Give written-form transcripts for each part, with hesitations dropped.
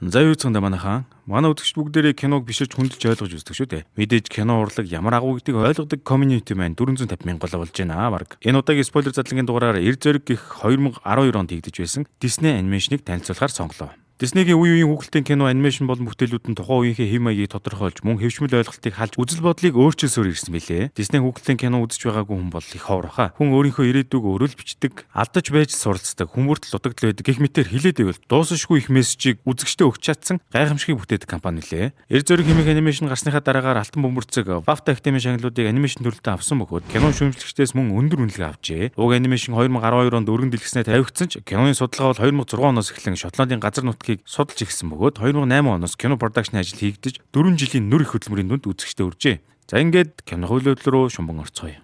За юу цэнгдэ манайхан манай үзэгч бүгдээрээ киног биширч хүндэлж ойлгож үздэг шүү дээ. Мэдээж кино урлаг ямар агуу гэдгийг ойлгодог community маань 450 мянга болж байна баг. Энэ удаагийн спойлер задлагын дугаараар Эр зориг гэх 2012 онд хийгдэж байсан Disney анимашныг танилцуулахаар сонголоо. Disney-гийн үе үеийн хүүхэлдэйн кино анимашн болон бүтээлүүд нь тухайн үеийнхээ хэм маягийг тодорхойлж мөн хэвшмэл ойлголтыг халж үзэл бодлыг өөрчилсөөр ирсэн билээ. Disney хүүхэлдэйн кино үзэж байгаагүй хүн бол их ховор хаа. Хүн өөрийнхөө ирээдүйг өрөөл бичдэг, алдаж байж суралцдаг, хүмүүртэл дутагдал байдаг гэх мэтээр хилээд байвал дуусахгүй их мессежийг үзэгчдээ өгч чадсан гайхамшигыг бүтээдэг компани лээ. Эр зориг хэмээх анимашн гарсныхаа дараагаар Алтан бөмбөрцөг BAFTA Academy шагналуудыг анимашн төрөлтөд авсан бөгөөд кино шүүмжлэгчдээс мөн өндөр үнэлгээ авчээ. Уг анимашн 2012 онд өргөн дэлгэснээр тавигдсан ч киноны судалгаа бол 2006 оноос эхлэн Шотландын газар нутгийг судалж ирсэн бөгөөд 2008 оноос кино продакшн ажил хийгдэж 4 жилийн нөр их хөдөлмөрийн дүнд үзэгчдээ өржээ. За ингээд кино хуулиуд руу шумбан орцгоё.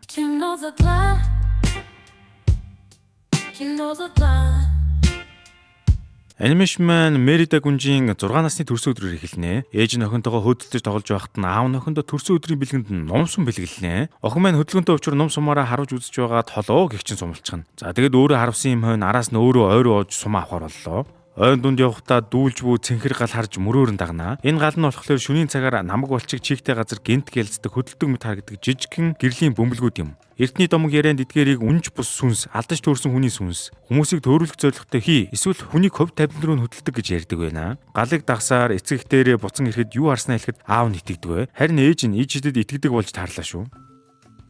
Анимашн маань Мерида гүнжийн 6 насны төрсөн өдрөөр эхэлнэ. Ээж нь охинтойгоо хөөдөлтөж тоглож байхад нь аав нь охиндоо төрсөн өдрийн бэлгэнд ном сум бэлгэлнэ. Охин маань хөдөлгөөнтэй учраа ном сумаараа харуулж үзэж байгаад холоо гихчин сумалчихна. За тэгээд өөрөө харавсан юм хойно араас нь өөрөө ойроо оож сум авахар боллоо. Ойн дунд явхдаа дүүлж бүү цэнхэр гал харж мөрөөрн дагнаа. Энэ гал нь болохоор шөнийн цагаар намаг болчих чигтэй газар гинт гэлцдэг хөдөлдөг мэт харагддаг жижигхэн гэрлийн бөмбөлгүүд юм. Эртний домог ярианд эдгээрийг үнж бус сүнс, алдаж төрсэн хүний сүнс, хүмүүсийг төөрүүлэх зорилготой хий, эсвэл хүнийг хөв тавилан руу хөдөлдөг гэж ярьдаг байна. Галыг дагсаар эцэг ихтэрээ буцан ирэхэд юу харснаа хэлэхэд аав нь итгэдэг бай. Харин ээж нь ичдэд итгэдэг болж таарлаа шүү.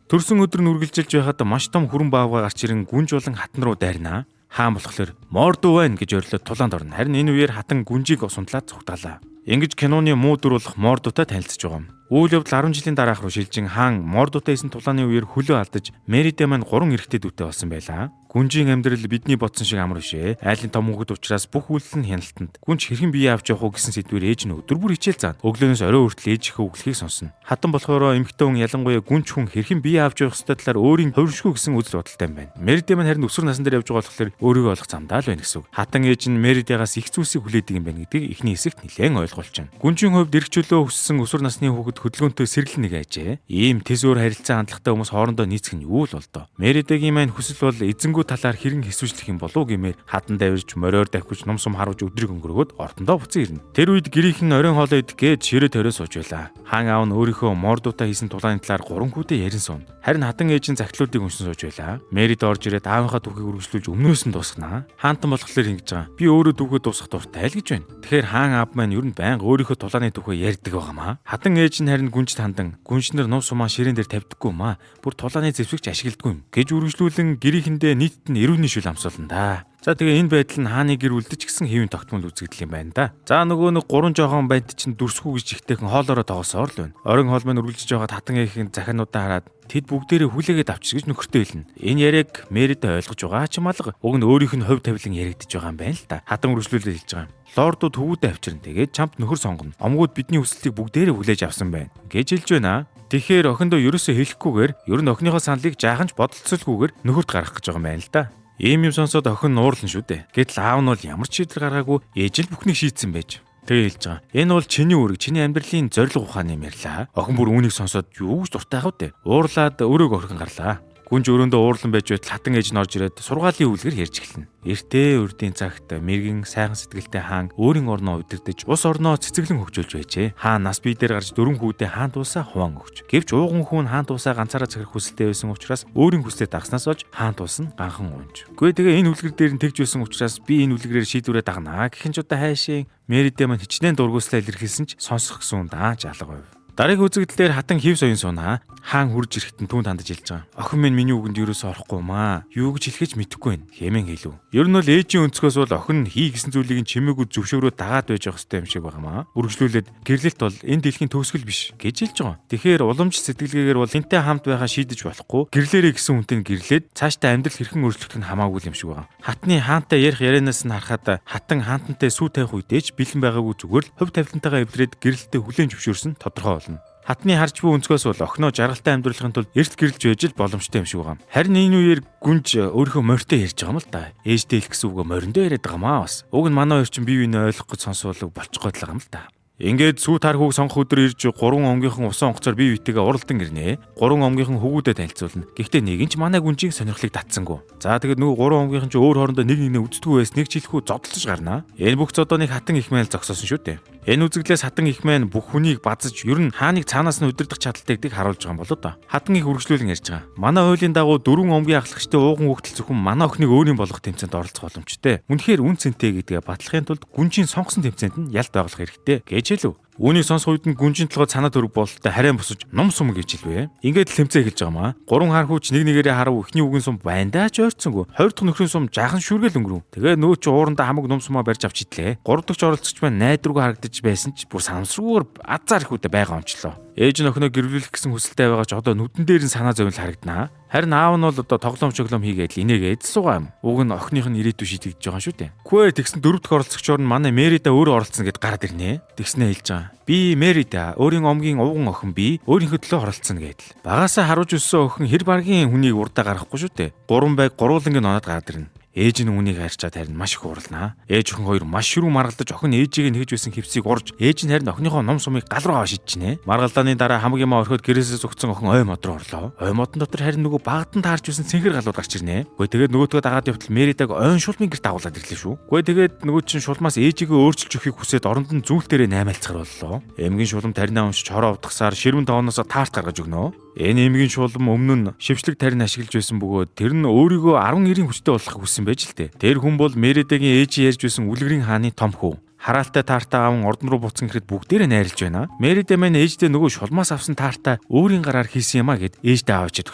Төрсөн өдөр нь үргэлжилж байхад маш том хүрэн баавга гарч ирэн гүнж болон хатан руу дайрнаа. Хаан болохоор мордуу байна гэж орилоод тулаанд орно. Харин энэ үеэр хатан гүнжийг сундлаад цугтаалаа. Ингэж киноны муу дүр болох мордуутай танилцж байгаа юм. Үйл явдал 10 жилийн дараах руу шилжин хаан мордуутай исэн тулааны үеэр хөлөө алдаж Меридэ маань 3 эрэгтэй дүүтэй болсон байлаа. Гүнжийн амьдрал бидний бодсон шиг амар бишээ. Айлын том хүүхэд учраас бүх үйлдэл нь хяналтанд. Гүнж хэрхэн бие авч явах уу гэсэн сэдвээр ээж нь өдөр бүр хичээл заана. Өглөөнөөс орой хүртэл ээжийнхээ үглэхийг сонсно. Хатан болохоор эмэгтэй хүн ялангуяа гүнж хүн хэрхэн бие авч явах ёстой талаар өөрийн хувиршгүй гэсэн үзэл бодолтой юм байна. Меридэ маань харин өсвөр насн дээр явж байгаа болохоор өөрийгөө олох замдаа л байна гэсэн үг. Хатан ээж нь Меридэгаас их зүйлсийг хүлээдэг юм байна гэдгийг эхний хэсэгт нэлээд ойлгуулж байна. Гүнжийн хувьд эргчлөө өссөн өсвөр насны хүүхэд хөдөлгөөнтэй сэргэл нэг ажээ. Ийм тэсвэр харилцаа хандлагатай хүмүүс хоорондоо нийцэх нь юу л бол доо. Меридегийн маань хүсэл бол эзэнгүү талаар хэрэн хэсвэжлэх юм болов гэмээр хатан давирж мориор давхиж ном сум харуулж өдрийг өнгөргөөд ортондоо буцан ирнэ. Тэр үед гэрийнхэн оройн хоолой идэх гээд ширээ төрөө сууж байлаа. Хаан аав нь өөрийнхөө мордуутай хийсэн тулааны талаар 3 хүүтэй ярин суун. Харин хатан ээж нь захидлуудыг уншин сууж байлаа. Мерид орж ирээд аавынхаа түүхийг үргэлжлүүлж өмнөөс нь дуусгана. Хаантан болохоор ингэж байгаа. Би өөрөө түүхээ дуусгах дуртай л гэж байна. Тэгэхээр хаан аав маань ер нь байнга өөрийнхөө тулааны түүхээ ярьдаг байгаамаа. Хатан ээж нь харин гүнжд хандан гүншнэр ном сумаа ширээн дээр тавьдаггүй маа. Бүр тулааны зэвсэгч ашигладаггүй юм гэж үргэлжлүүлэн гэрийнхэндээ нийтэд нь эрүүний шүл амсуулна да. За тэгээ энэ байдал нь хааны гэр үлдэж гисэн хэвийн тогтмол үзэгдэл юм байна да. За нөгөө нэг 3 жоохон байд чинь дүрсгүй гэж ихтэйхэн хоолоороо тоглосоор л байна. Орон хоол маань үргэлжиж байгаад хатан ээхийн захиануудаа хараад тэд бүгдээрээ хүлээгээд авчиж гэж нөхөртөө хэлнэ. Энэ яриаг Меридэ ойлгож байгаа ч юм алга. Уг нь өөрийнх нь хувь тавилан яригдж байгаа юм байна л да. Хатан үргэлжлүүлээд хэлж байгаа юм. Лордууд хөвгүүдээ авчирна. Тэгээд чамд нөхөр сонгоно. Омгууд бидний хүслийг бүгдээрээ хүлээж авсан байна гэж хэлж байна. Тэгэхээр охиндоо ерөөсөө хэлэхгүйгээр ер нь охиныхоо саналыг жаахан ч бодолцолгүйгээр нөхөрт гаргах гэж байгаа юм байна л да. Ийм юм сонсоод охин нуурлан шүү дээ. Гэтэл аав нь бол ямар ч шийдэл гаргаагүй ээж л бүхнийг шийдсэн байж. Тэгээ хэлж байгаа. Энэ бол чиний үүрэг, чиний амьдралын зорилго ухааны юм ярьлаа. Охин бүр үүнийг сонсоод юу гэж дуртай хав дээ. Уурлаад өрөөг орхин гарлаа. Гүнж өрөөндөө уурлан байж байтал хатан ээж нь орж ирээд сургаалын үлгэр ярьж эхэлнэ. Эртээ урдын цагт мэргэн сайхан сэтгэлтэй хаан өөрийн орноо удирдах ус орноо цэцэглэн хөгжүүлж байжээ. Хаан нас бие дээр гарч 4 хүүдээ хаан туусаа хуваан өгч. Гэвч ууган хүн хаан туусаа ганцаараа захирах хүсэлтэй байсан учраас өөрийн хүслээ дагснаас олж хаан туус нь ганхан унж. Гүй тэгээ энэ үлгэр дээр нь тэгж байсан учраас би энэ үлгэрээр шийдвэрээ дагнаа гэхин ч удаа хайшийн Меридэ маань хичнээн дургуслаа илэрхийлсэн ч сонсох гэсэн дааж алга байв. Дараагийн үзэгдлээр хатан хив соён суунаа. Хаан хурж ирэхэд нь түүнд хандаж хэлж байгаа. Охин минь миний үгэнд юусоо орохгүй маа. Юу гэж хэлэхэж мэдэхгүй байна. Хэмээн хэлв. Ер нь бол ээжийн өнцгөөс бол охин хий гэсэн зүйлийг чимээгүй зөвшөөрөө дагаад байж явах хэрэгтэй юм шиг байгаамаа. Үргэлжлүүлээд гэрлэлт бол энэ дэлхийн төгсгөл биш гэж хэлж байгаа. Тэгэхээр уламж сэтгэлгээгээр бол энтэй хамт байхаа шийдэж болохгүй. Гэрлээрээ гэсэн хүнтэй гэрлээд цаашдаа амьдрал хэрхэн өөрчлөгдөх нь хамаагүй юм шиг байгаа. Хатны хаантай ярих ярианаас нь харахад хатан хаантантай сүү тавих үедээ ч бэлэн байгаагүй зүгээр л хөв тавилантайгаа эвдрээд гэрэлтэд хүлээн зөвшөөрсөн тодорхой болно. Хатны харж буй өнцгөөс бол охиноо жаргалтай амьдрахын тулд эрт гэрлж байж л боломжтой юм шиг байгаа. Харин энэ үеэр гүнж өөрийнхөө морьтой ярьж байгаа юм л да. Ээжтэй хэлэх гэсэн үгөө мориндоо яриад байгаа маа бас. Уг нь манай хоёр чинь бие биенээ ойлгох гэж сонсвол болчих гээд байгаа юм л да. Ингээд сүү тархууг сонгох өдөр ирж 3 омгийнхан усан онгоцоор бие биетэйгээ уралдан ирнэ. 3 омгийнхан хөвгүүдэд танилцуулна. Гэхдээ нэг нь ч манай гүнжийн сонирхлыг татсангүй. За тэгээд нөгөө 3 омгийнхан ч өөр хоорондоо нэг нэгнээ үздэггүй байсныг жилхүү зодтолж гарнаа. Энэ бүх зодооник хатан их мэл зогсоосон шүү дээ. Энэ үзэгдлээс хатан их мэн бүх хүнийг базж ер нь хааныг цаанаас нь удирдах чадaltaй гэдгийг харуулж байгаа юм болоо да. Хатан их үргэлжлүүлэн ярьж байгаа. Манай хуулийн дагуу 4 омгийн ахлагчтай ууган хөвгтөл зөвхөн манай охиныг өөрийн болгох тэмцээнд оролцох боломжтой. Үнэхээр үн цэнтэй гэдгээ батлахын тулд гүнжийн сонгосон тэмцээнд нь ялт байгалах хэрэгтэй гэж хэлв. Үүнийг сонсох үед нь гүнжийн толгой санаа төрөг бололтой харин босож ном сум гэж хэлвэ. Ингээд л тэмцээ эхэлж байгаа маа. 3 хар хүүч нэг нэгээрээ харав ихний үгийн сум байна ч ойрцсонгүй. 2 дахь нөхрийн сум жаахан шүргэл өнгөрөв. Тэгээ нөгөө чи уурандаа хамаг ном сумаа барьж авч идлээ. 3 дахь оролцогч маань найдваргүй харагдаж байсан ч бүр санамсруугаар азар их үдэ байгаа ончлоо. Ээж нь охиноо гэрүүлэх гэсэн хүсэлтэй байгаа ч одоо нүдэн дээр нь санаа зовнил харагданаа. Харин аав нь бол одоо тоглоом чоглоом хийгээд инээгээд суугаа юм. Уг нь охиных нь ирээдүй шийдэгдэж байгаа шүү дээ. Күэ тэгсэн 4 дахь оролцогчоор нь манай Мэрида өөрөө оролцсон гэд гараад ирнэ. Тэгснээ хэлж байгаа. Би Мэрида өөрийн омгийн ууган охин би өөрийнхөө төлөө оролцсон гэдэл. Багаасаа харуулж өссөн охин хэр баргийн хүнийг урдаа гаргахгүй шүү дээ. 3 байг гуруулангийн оноод гараад ирнэ. Ээж нь үнийг харьчаад харин маш их ууралнаа. Ээж охин хоёр маш ширүү маргалдаж охин ээжийг нь тэгж байсан хөвсийг урж ээж нь харин охиныхоо ном сумыг гал руу аваа шидчихнэ. Маргалдааны дараа хамаг юмаа орхиод гэрээсээ зүгцэн охин ой мод руу орлоо. Ой модон дотор харин нөгөө багтан таарч байсан цэнхэр галууд гарч ирнэ. Гэхдээ тэгээд нөгөөдгөө дагаад явтал Мэридаг ойн шулмын гэрт дагуулад ирлээ шүү. Гэхдээ тэгээд нөгөө чин шулмаас ээжигээ өөрчилж өгөхийг хүсээд оронд нь зүүл дээрээ наймаалцгаар боллоо. Эмгийн шулам таринаа уншиж хороо утгасаар ширүүн тооносоо таарт гаргаж өгнө. Энэ эмгийн шулам өмнө нь шившлэг тарин ашиглаж байсан бөгөөд тэр нь өөрийгөө 10 хүчтэй болгох хүссэн байж л дээ. Тэр хүн бол Мэридагийн ээжи ярьж байсан үлгэрийн хааны том хүү. Хараалтай таартаа аван ордон руу буцсан гэхэд бүгдээрээ найрлж байна. Мэрида маань ээждээ нөгөө шулмаас авсан таартаа өөрийн гараар хийсэн юмаа гэд ээждээ аваачаад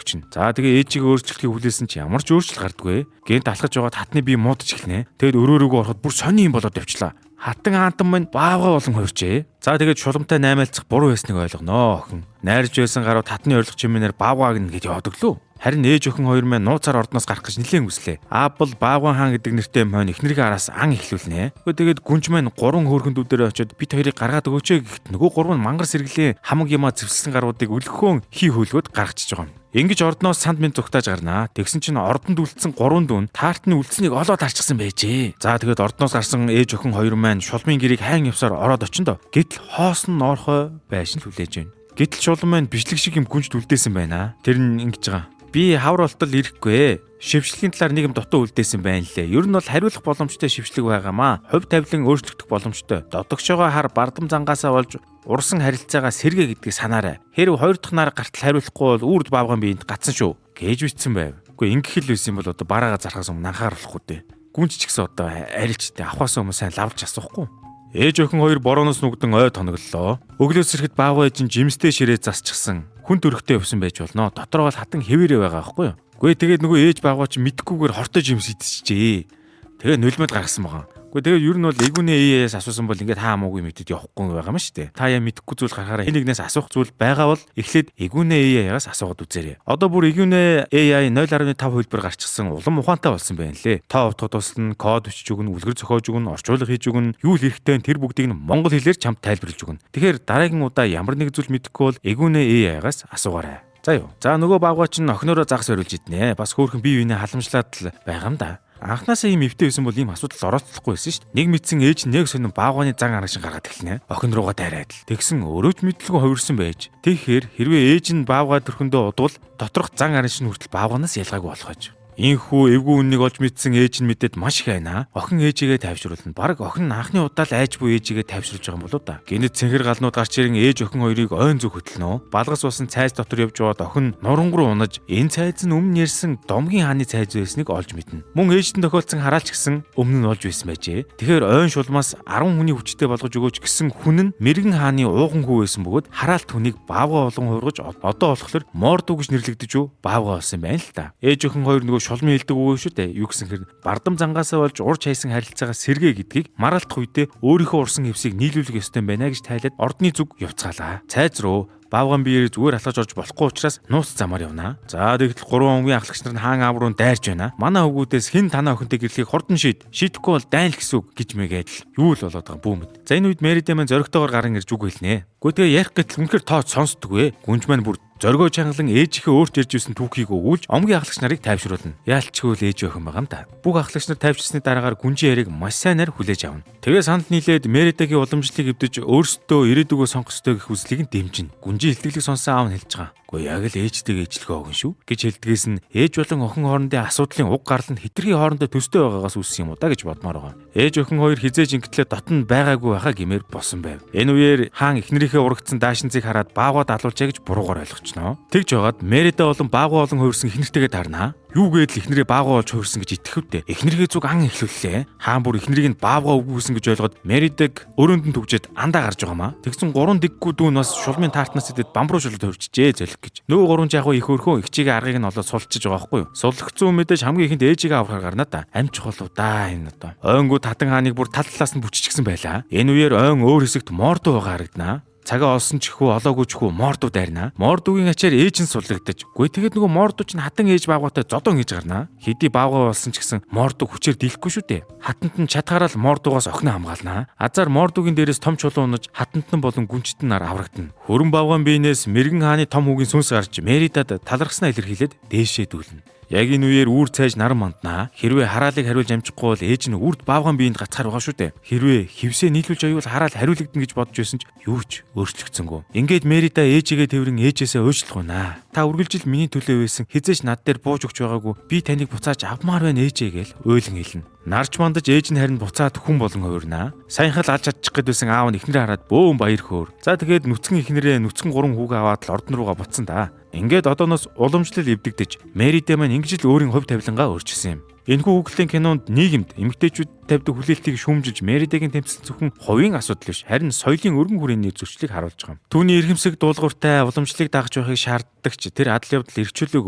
өгчин. За тэгээ ээжигээ өөрчлөлтийг хүлээсэн чи ямар ч өөрчлөлт гардаггүй. Гэнт алхаж байгаа татны бие муудаж эхлэнэ. Тэгэд өрөөрөөгөө ороход бүр сони юм болоод явчлаа. Хатан хаантан маань баавга болон хувирчээ. За тэгээд шуламтай наймаалцах буруу байсныг ойлгоноо охин. Найрж байсан гарууд татны орилго чимээнээр баавгааг нь гэж яваад өглөө. Харин ээж охин хоёр маань нууцаар ордноос гарах гэж нэлээд хүслээ. Аав бол Баавган хаан гэдэг нэртэй мөн эхнэрийн араас ан эхлүүлнэ. Тэгээд гүнж маань 3 хөөрхөндүүдээр очиод бит хоёрыг гаргаад өгөөч гэхэд нөгөө 3 нь мангар сэргэлээ хамаг юмаа зэвссэн гаруудыг өлгөхөн хий хөлгөөд гаргачихж байгаа юм. Ингэж ордноос санд минь зүгтааж гарнаа. Тэгсэн чинь ордонд үлдсэн 3 дүүн таартны үлдсэнийг олоод харчихсан байжээ. За тэгээд ордноос гарсан ээж охин хоёр маань шулмын гэрийг хайн явсаар ороод очиндоо. Гэтэл хоос нь орхой байшин л хүлээж байна. Гэтэл шулман маань бичлэг шиг юм гүнжд үлдээсэн байна. Тэр нь ингэж байгаа. Би хавар болтол ирэхгүй. Шившлэгийн талаар нэг юм дутуу үлдээсэн байна лээ. Ер нь бол хариулах боломжтой шившлэг байгаамаа. Хувь тавилан өөрчлөгдөх боломжтой. Додогшоогоо хар бардам зангаасаа болж урсан харилцаагаа сэргээ гэдгийг санаарай. Хэрв хоёр дахь нар гартал хариулахгүй бол үрд Баавган биеинд гацсан шүү гэж бичсэн байв. Үгүй ингэх л байсан бол одоо бараага зархаас өмнө анхааруулахгүй дээ. Гүнж ч гэсэн одоо арилжтэй авахаас өмнө сайн лавж асуухгүй. Ээж охин хоёр борооноос нүгдэн ой тоноглолоо. Өглөөс ирэхэд Баавган ээж нь жимстэй ширээ засчихсан. Хүн төрхтэй явсан байж болно. Дотор бол хатан хэвээрээ байгаа байхгүй юу? Гүй тэгээд нөгөө ээж Баавган ч мэдхгүйгээр хортой жимс идчихжээ. Тэгээ нулимод гаргасан байгаа. Тэгээ ер нь бол эгүүнээ ээээс асуусан бол ингээд хаа муугүй мэдээд явахгүй байгаа юм шүү дээ. Та яа мэдхгүй зүйл гарахаараа энэгнээс асуух зүйл байгаа бол эхлээд эгүүнээ ээээс асуугаад үзээрэй. Одоо бүр эгүүнээ AI 0.5 хөлбөр гарчихсан улам ухаантай болсон байна лээ. Та утгад туслана, код бичиж өгнө, үлгэр зохиож өгнө, орчуулга хийж өгнө, юу л хэрэгтэй тэр бүгдийг нь монгол хэлээр чамд тайлбарлаж өгнө. Тэгэхээр дараагийн удаа ямар нэг зүйл мэдэхгүй бол эгүүнээ AI-аас асуугаарай. За юу. За нөгөө Баавган ч охиноороо загас бариулж иднэ. Бас хөөрхөн бие биенээ халамжлаад л байгаа юм да. Анхнаасаа ийм эвтэй байсан бол ийм асуудал орооцлохгүй байсан шүү дээ. Нэг мэдсэн ээж нэг сонин Баавганы зан аргашин гаргаад эхлэнэ. Охин руугаа дайраад л. Тэгсэн өрөөч мэдлгүй хувирсан байж. Тэгэхээр хэрвээ ээж нь Баавга төрхөндөө удвал доторх зан аргашин хүртэл Баавганаас ялгаагүй болох гэж. Ийхүү эвгүй үннийг олж мэдсэн ээж нь мэдээд маш их айнаа. Охин ээжигээ тайвшруулна. Бараг охин анхны удаа л айж буй ээжигээ тайвшруулж байгаа юм болоо да. Гэнэт цэнхэр галнууд гарч ирэн ээж охин хоёрыг ойн зүг хөтлөнө. Балгас усан цайз дотор явж яваад охин нурангуу унаж энэ цайз нь өмнө ярьсан домгийн хааны цайз байсныг олж мэднэ. Мөн ээжтэн тохиолдсон хараалч гэсэн өмнө нь олж байсан байжээ. Тэгэхээр ойн шулмаас 10 хүний хүчтэй болгож өгөөч гэсэн хүн нь мэрэгэн хааны ууган хүү байсан бөгөөд хараалт хүнийг Баавга болон хуургаж одоо болохоор Мордуу гэж нэрлэгдэж юу Баавга болсон байна л та. Ээж охин хоёр нөгөө шулмын хэлдэг үгүй шүү дээ. Юу гэсэн хэр бардам зангаасаа болж урж хайсан харилцаагаа сэргээ гэдгийг маргалдах үедээ өөрийнхөө урсан хевсийг нийлүүлэх ёстой байна гэж тайлаад ордны зүг явцгаалаа. Цайз руу Баавган биеэр зүгээр алхаж орж болохгүй учраас нууц замаар явнаа. За тэгтэл 3 омгийн ахлагч нар хаан аав руу дайрж байна. Манай хөвгүүдээс хэн танаа охинтой гэрлийг хурдан шийдэхгүй бол дайн л гэсэн үг гэж мэгээд юу л болоод байгаа бүүмэд. За энэ үед Мэрида маань зоригтойгоор гарын ирж үг хэлнэ. Гэхдээ ярих гэтэл үнэхээр тооч сонсдгүй. Гүнж маань бүр зоргоо чангалан ээжийнхээ өөрт ярьж ирсэн түүхийг өгүүлж омгийн ахлагч нарыг тайвшруулна. Яалтчгүй л ээж охин байгаа юм да. Бүх ахлагч нар тайвширсны дараагаар гүнжин яриг маш сайнаар хүлээж авна. Тэгээ санал нийлээд Меридагийн уламжлалыг эвдэж өөрсдөө ирээдүгөө сонгох ёстой гэх хүслийг нь дэмжинэ. Гүнжин илтгэлэг сонсон аав нь хэлж байгаа. Гэхдээ яг л ээжтэйгээ ижлэхөө өгөн шүү гэж хэлдгээс нь ээж болон охин хоорондын асуудлын уг гарал нь хитрхи хоорондоо төстэй байгаагаас үүссэн юм уу да гэж бодмоор байгаа. Ээж охин хоёр хизээж ингэтлээ дотн байгаагүй байхаа гэмээр босон байв. Энэ үеэр хаан эхнэрийнхээ урагдсан даашинцыг хараад бааваа далуулжээ гэж буруугаар ойлгочноо. Тэгж жагаад Мерида болон бааваа олон хувирсан эхнэртэйгээ таарнаа. Юу гээл эхнэрээ бааваа олж хувирсан гэж итгэвдээ. Эхнэрийнхээ зүг ан эхлүүллээ. Хаан бүр эхнэрийг нь бааваа өгүүлсэн гэж ойлгоод Меридаг өрөөнд нь түгжээд андаа гарч байгаамаа. Тэгсэн 3 дэггүй дүүн бас шулмын таартнаас идэд бамбруу шулд хувирчжээ зөлөх гэж. Нөгөө 3 жаагүй их өрхөө ихчигээ аргыг нь олоод сулчиж байгаа байхгүй юу? Суллагдсан мэдээж хамгийн ихэнд ээжигээ авахаар гарнаа да. Амч чухал да энэ одоо. Ойнгуу татан хааныг бүр тал талаас нь бүччихсэн байлаа. Энэ үеэр ойн өөр хэсэгт мордуу байгаа харагданаа. Цагаа олсон ч хүү олоогүй ч хүү мордуу дайрнаа. Мордуугийн ачаар ээж нь суллагдаж. Гүй тэгээд нөгөө мордуу ч хатан ээж баавгатай зодон хийж гарнаа. Хэдий баавгаа болсон ч гэсэн мордуу хүчээр дийлэхгүй шүү дээ. Хатанд нь чадхаараа л мордуугаас охин хамгаалнаа. Азар мордуугийн дээрээс том чулуу унаж хатанд нь болон гүнчт нь нар аврагдана. Хөрөн баавгаан биенээс мэрэгэн хааны том хүүгийн сүнс гарч Меридад талархснаа илэрхийлээд дээшээ дүүлнэ. Яг энэ үеэр үүр цайж нар манднаа. Хэрвээ хараалыг хариулж амжихгүй бол ээж нь үрд баавгаан биеинд гацхаар байгаа шүү дээ. Хэрвээ хевсээ нийлүүлж аюул хараал хариулагдана гэж бодож байсан ч юу ч өөрчлөгдсөнгүй. Ингээд Мерида ээжигээ тэрэн ээжээсээ уучлах байна. Та үргэлжил миний төлөө байсан хизээч над дээр бууж өгч байгаагүй. Би таныг буцааж авмаар байна ээжээ гээл уйлан хэлнэ. Нарч мандаж ээж нь харин буцаад хүн болон хувирнаа. Саянхал алж чадчих гээд байсан аав нь эхнэрээ хараад бөөн баяр хөөр. За тэгээд нүцгэн эхнэрээ нүцгэн 3 хүүгээ аваад л ордон руугаа буцсан да. Ингээд одооноос уламжлал эвдэгдэж Мерида маань ингэж л өөрийн хувь тавилангаа өөрчилсөн юм. Энэхүү хүүхдийн кинонд нийгэмд эмэгтэйчүүд тавьдаг хүлээлтийг шүүмжилж Меридагийн тэмцэл зөвхөн хувийн асуудал биш харин соёлын өргөн хүрээний зөрчлийг харуулж байгаа юм. Түүний эрхэмсэг дуулууртай уламжлалыг дагаж байхыг шаарддаг ч тэр адал явдал эрхчлөлөг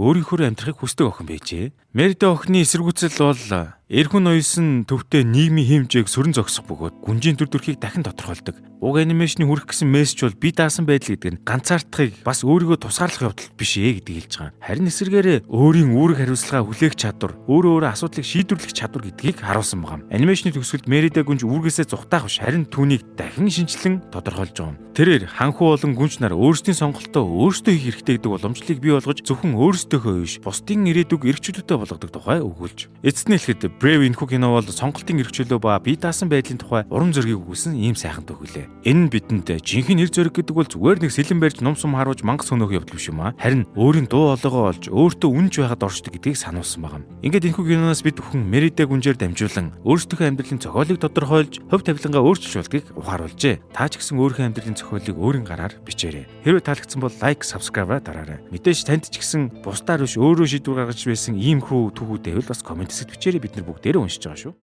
өөрийнхөө амьдрахыг хүсдэг охин байжээ. Мерида охины эсэргүүцэл бол эрхэн уйсан төвтэй нийгмийн хэмжээг сөрөн зогсох бөгөөд гүнжийн төр төрхийг дахин тодорхойлдог. Уг анимашны хүрэх гэсэн мессеж бол бие даасан байдал гэдэг нь ганцаардахыг бас өөрийгөө тусгаарлах явдал биш ээ гэдгийг хэлж байгаа. Харин эсвэргээрээ өөрийн үүрэг хариуцлагаа хүлээх чадвар, өөрөө асуудлыг шийдвэрлэх чадвар гэдгийг харуулсан байгаа юм. Анимашны төгсгөлд Мерида гүнж үүргээсээ зүхтаах биш харин түүнийг дахин шинжилэн тодорхойлж байгаа юм. Тэрээр ханхуу болон гүнж нар өөрсдийн сонголтоо өөрсдөө хийх хэрэгтэй гэдэг уламжлалыг бий болгож зөвхөн өөрсдийнхөө биш бусдын ирээдүг эрхчлөлтөд болгодог тухай өгүүлж. Эцэст нь хэлэхэд Brave энэхүү кино бол сонголтын эрхчлөлөө ба бие даасан байдлын тухай урам зориг өгүүлсэн ийм сайхан төгөлөө. Энэ нь бидэнд жинхэнэ нэр зориг гэдэг бол зүгээр нэг сэлэн барьж ном сум харуулж мангас өнөөх явдал биш юм аа. Харин өөрийн дуу хоолойгоо олж өөртөө үнж байхад оршдог гэдгийг сануулсан байгаа юм. Ингээд энэхүү киноноос бид бүхэн Мерида гүнжээр дамжуулан өөрсдийнхөө амьдралын зохиолыг тодорхойлж хувь тавилангаа өөрчилж болдгийг ухааруулжээ. Та ч гэсэн өөрийнхөө амьдралын зохиолыг өөрийн гараар бичээрэй. Хэрвээ таалагдсан бол лайк, subscribe дараарай. Мэдээж танд ч гэсэн бусдаар биш өөрөө шийдвэр гаргаж байсан ийм хүү түүхүүд байвал бас комент хэсэгт бичээрэй. Бид нар бүгдээрээ уншиж байгаа шүү.